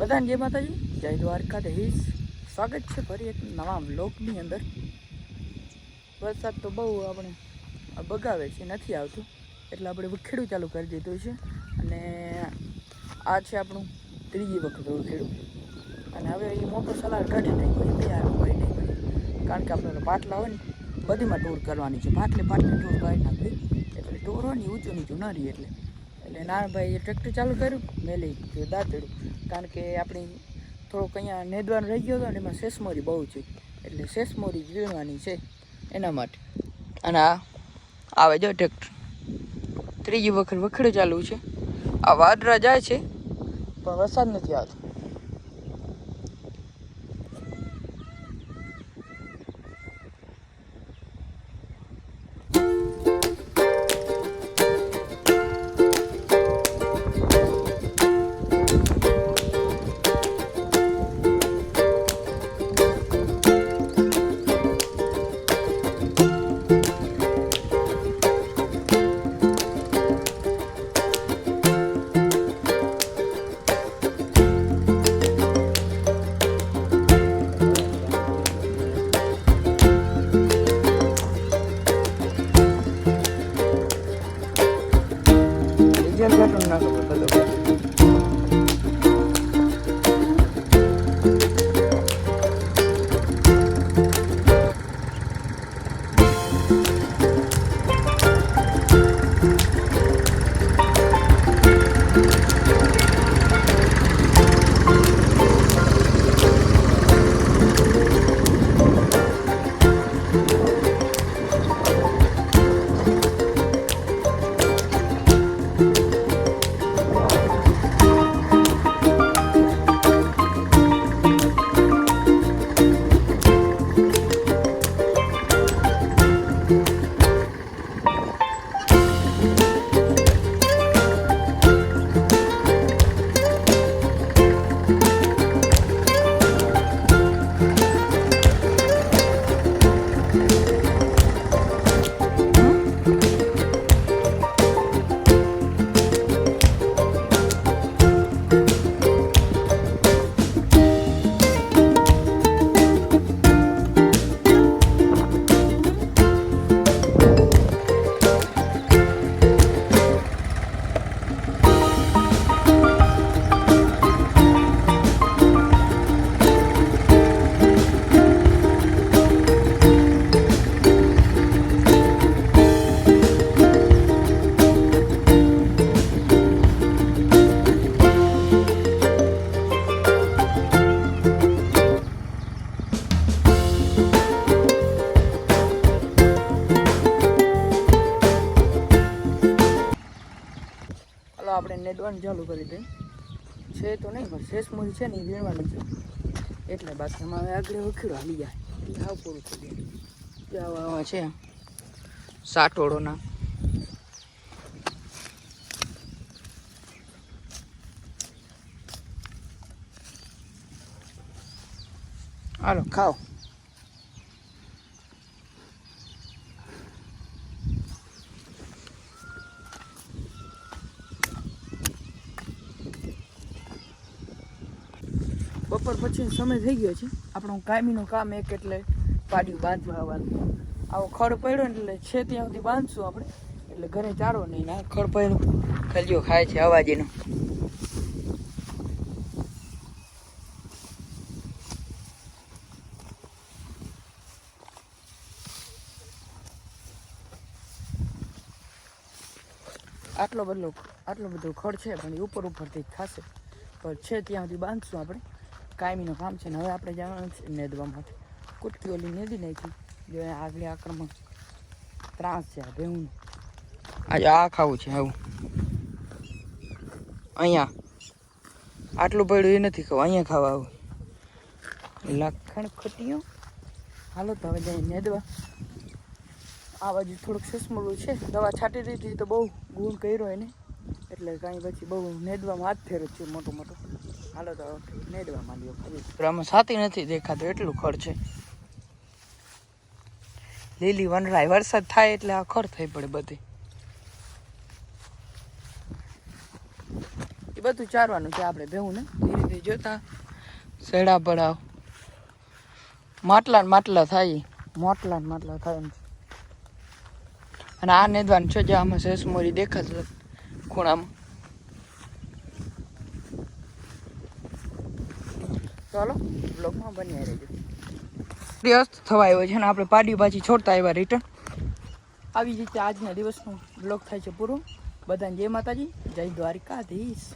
બધાને જય માતાજી, જય દ્વારકાધીશ। સ્વાગત છે ફરી એક નવા વ્લોગની અંદર। વરસાદ તો બહુ આપણે બગાવે છે, નથી આવતું એટલે આપણે વખેડું ચાલુ કરી દીધું છે અને આ છે આપણું ત્રીજી વખત વખેડું। અને હવે એ મોટો સલાડ કાઢી નાખ્યો છે, યાર કોઈ નહીં ભાઈ, કારણ કે આપણે પાટલા હોય ને બધીમાં ટૂર કરવાની છે, પાટલે ટૂર કાઢી નાખવી એટલે ટૂર હોય ને ઊંચું નીચું ન રહી એટલે નાનભાઈએ ટ્રેક્ટર ચાલુ કર્યું, મેં લઈ દાંતડ્યું, કારણ કે આપણી થોડોક અહીંયા નેદવાનું રહી ગયો હતો ને એમાં શેષમોરી બહુ છે એટલે શેષમોરી વીણવાની છે એના માટે। અને આ આવે જો ટ્રેક્ટર ત્રીજી વખત વખેડું ચાલુ છે। આ વાદળા જાય છે પણ વરસાદ નથી આવતો। આપણે નેદવાનું ચાલુ કરી દઈએ છે તો નહીં પણ શેષમોરી છે ને એ વીણવાની છે એટલે બાકી અમારે આગળ વખેડો હાલી જાય એટલે હાવ પૂરું થઈ જાય। આવા છે સાટોળોના હાલો ખાઓ। બપોર પછી સમય થઈ ગયો છે, આપણું કાયમીનું કામ એક એટલે પાડ્યું બાંધવા આવવાનું। આવો ખડ પડ્યો ને એટલે છે ત્યાં સુધી બાંધશું આપણે, એટલે ઘરે ચારો નહીં ના ખડ પડ્યું ખલ્યો ખાય છે અવાજીનો। આટલો બધો ખડ છે પણ એ ઉપરથી ખાશે પણ છે ત્યાં સુધી બાંધશું આપણે, કાયમીનું કામ છે ને। હવે આપણે જવાનું છે નેદવા માટે, કુટકી ઓલી નેદી નાખી જો આગળ આક્રમણ ત્રાસ છે આ ભેહું આજે આ ખાવું છે આવું અહીંયા આટલું પડ્યું એ નથી ખાવું, અહીંયા ખાવા આવું લખણ ખટીયો। હાલો તો હવે જાય નેદવા। આ બાજુ થોડુંક સસમોલું છે, દવા છાંટી દીધી તો બહુ ગુણ કર્યો એને એટલે કાંઈ પછી બહુ નેદવામાં હાથ ફેર છે મોટો મોટો। હાલો તો નેદવા માંડ્યો ખાલી આમાં સાથી નથી દેખાતું એટલું ખડ છે। લીલી વનરાય વરસાદ થાય એટલે આ ખડ થઈ પડે બધી। એ બધું ચારવાનું છે આપણે ભેવું ને ધીરે ધીરે જોતા સેડા પડાવ માટલા ને માટલા થાય એમ છે. અને આ નેદવાનું છે જે આમાં સેસમોરી દેખાશે ખૂણામાં. ચાલો બ્લોગમાં બની રહેજો. વ્યસ્ત થવા આવ્યો છે ને આપણે પાડી પાછી છોડતા આવ્યા રિટર્ન. આવી રીતે આજના દિવસનો બ્લોગ થાય છે પૂરો. બધાને જય માતાજી, જય દ્વારકાધીશ.